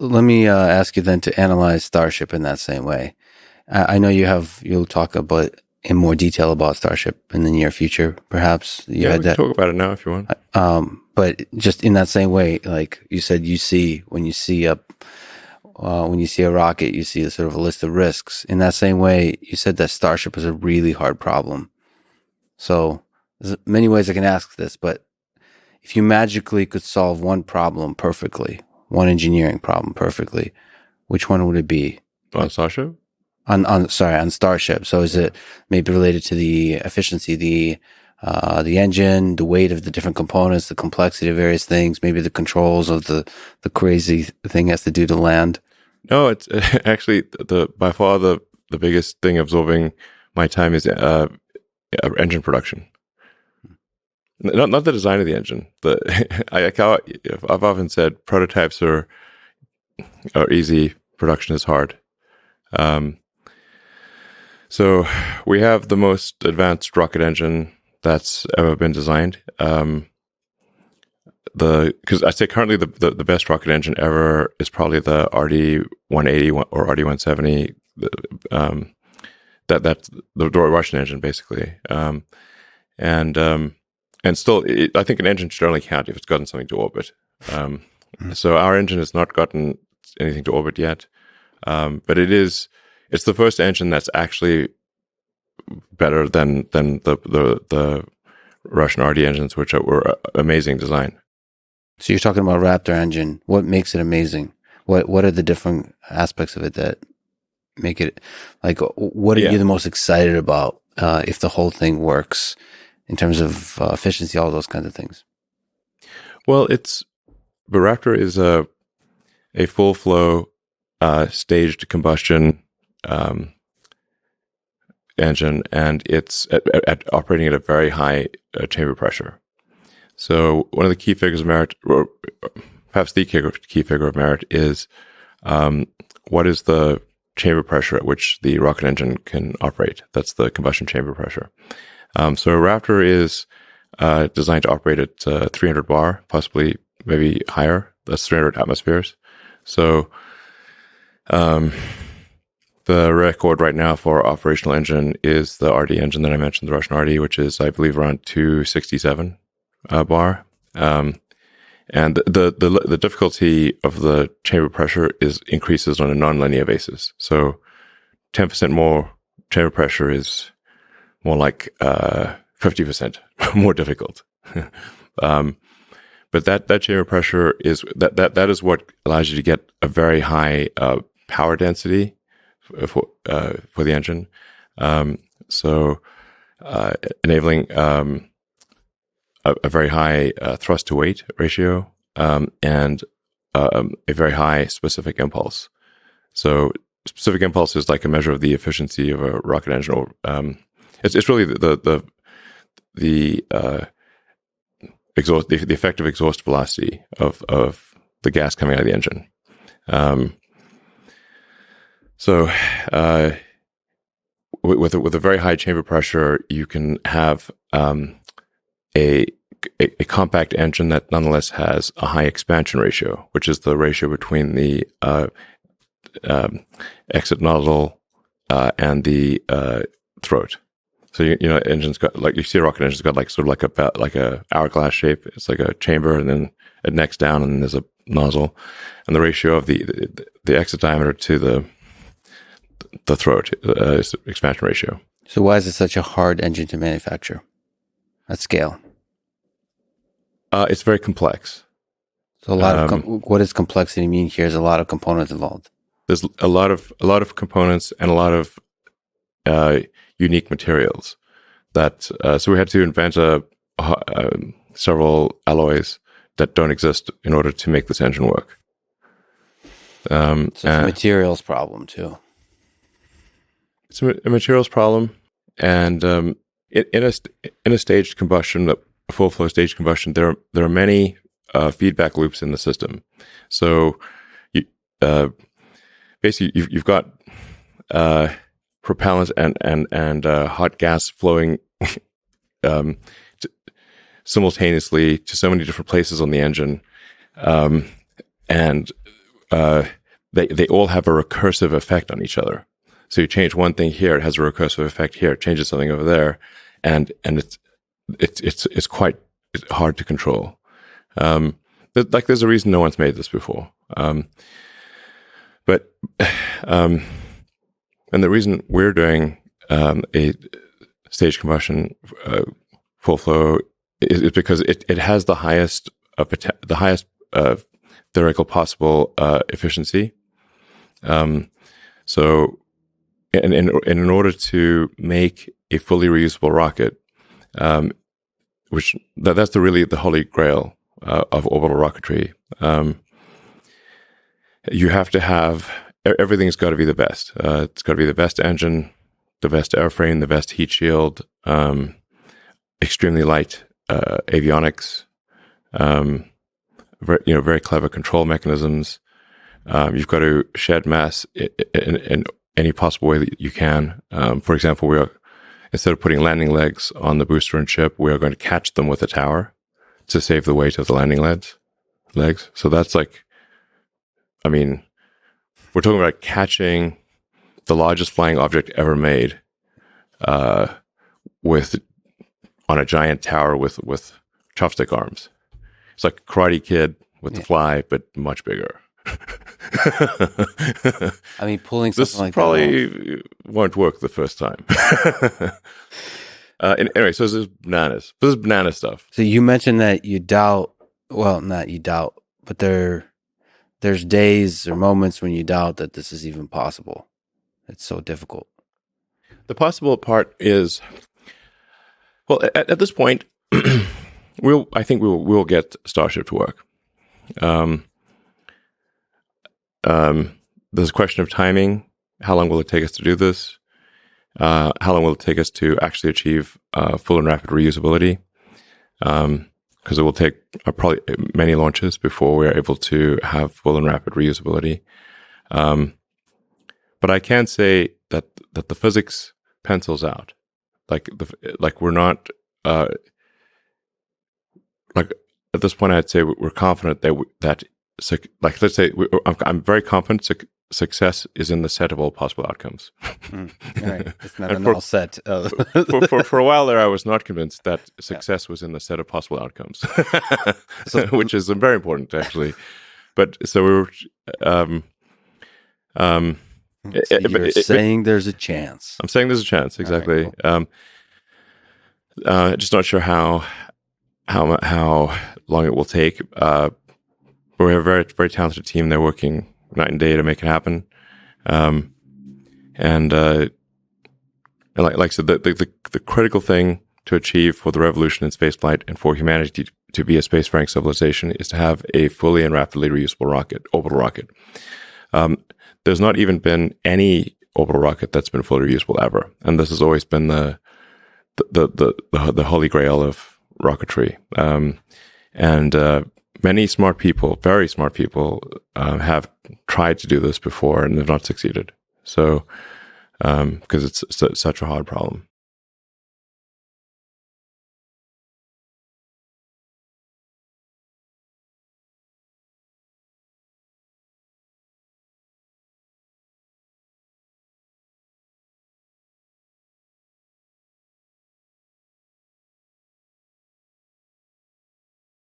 let me ask you then to analyze Starship in that same way. I know you'll talk about in more detail about Starship in the near future, perhaps. We can talk about it now if you want. But just in that same way, like you said, when you see a rocket, you see a sort of a list of risks. In that same way, you said that Starship is a really hard problem. So there's many ways I can ask this, but if you magically could solve one problem perfectly, one engineering problem perfectly, which one would it be? On Starship? On Starship. So is it maybe related to the efficiency, the engine, the weight of the different components, the complexity of various things, maybe the controls of the crazy thing has to do to land? No, it's actually by far the biggest thing absorbing my time is engine production. Not the design of the engine. I've often said prototypes are easy, production is hard. So we have the most advanced rocket engine that's ever been designed. Because I'd say currently the best rocket engine ever is probably the RD-180 or RD-170. That's the Russian engine basically. And still, I think an engine should only count if it's gotten something to orbit. So our engine has not gotten anything to orbit yet, but it's the first engine that's actually better than the Russian RD engines, which were amazing design. So you're talking about Raptor engine. What makes it amazing? What are the different aspects of it that make it like? What are you the most excited about if the whole thing works in terms of efficiency, all those kinds of things? Well, the Raptor is a full flow staged combustion engine, and it's operating at a very high chamber pressure. So one of the key figures of merit, or perhaps the key figure of merit, is what is the chamber pressure at which the rocket engine can operate? That's the combustion chamber pressure. So Raptor is designed to operate at 300 bar, possibly maybe higher. That's 300 atmospheres. So the record right now for operational engine is the RD engine that I mentioned, the Russian RD, which is, I believe, around 267 bar. And the difficulty of the chamber pressure increases on a nonlinear basis. So 10% more chamber pressure is more like 50% more difficult. But that chamber pressure is that is what allows you to get a very high power density for the engine. So enabling a very high thrust to weight ratio and a very high specific impulse. So specific impulse is like a measure of the efficiency of a rocket engine. It's really the effective exhaust velocity of the gas coming out of the engine. So with a very high chamber pressure, you can have a compact engine that nonetheless has a high expansion ratio, which is the ratio between the exit nozzle and the throat. So engines got, like, you see a rocket engine's got like sort of like a hourglass shape. It's like a chamber, and then it necks down, and then there's a nozzle, and the ratio of the exit diameter to the throat is expansion ratio. So why is it such a hard engine to manufacture at scale? It's very complex. So a lot of what does complexity mean here? Is a lot of components involved. There's a lot of components and a lot of unique materials that so we had to invent several alloys that don't exist in order to make this engine work. So it's a materials problem too. It's a materials problem, and in a staged combustion, a full flow staged combustion, there are many feedback loops in the system. So you basically you've got propellant and hot gas flowing simultaneously to so many different places on the engine, and they all have a recursive effect on each other. So you change one thing here, it has a recursive effect here, it changes something over there, and it's quite hard to control. There's a reason no one's made this before. But and the reason we're doing a stage combustion full flow is because it has the highest theoretical possible efficiency. So, in order to make a fully reusable rocket, which that's really the holy grail of orbital rocketry, you have to have everything's got to be the best. It's got to be the best engine, the best airframe, the best heat shield, extremely light avionics, very clever control mechanisms. You've got to shed mass in any possible way that you can. For example, instead of putting landing legs on the booster and ship, we are going to catch them with a tower to save the weight of the landing legs. So that's we're talking about catching the largest flying object ever made on a giant tower with chopstick arms. It's like Karate Kid with the fly, but much bigger. Pulling something like probably that won't work the first time. Anyway, so this is bananas. This is banana stuff. So you mentioned that you doubt. Well, not you doubt, but there's days or moments when you doubt that this is even possible. It's so difficult. The possible part is, well, at this point, I think we'll get Starship to work. There's a question of timing. How long will it take us to do this? How long will it take us to actually achieve full and rapid reusability? Because it will take probably many launches before we're able to have full and rapid reusability. But I can say that the physics pencils out. We're not at this point. I'd say we're confident that let's say I'm very confident success is in the set of all possible outcomes. Right. It's not an all set. For a while there, I was not convinced that success was in the set of possible outcomes, which is very important, actually. But so we were. So you're saying there's a chance. I'm saying there's a chance, exactly. Right, cool. Just not sure how long it will take. But we have a very, very talented team. They're working night and day to make it happen. And like I said, the critical thing to achieve for the revolution in spaceflight and for humanity to be a spacefaring civilization is to have a fully and rapidly reusable orbital rocket. There's not even been any orbital rocket that's been fully reusable ever, and this has always been the holy grail of rocketry. Many smart people, very smart people, have tried to do this before and have not succeeded. So, because it's such a hard problem.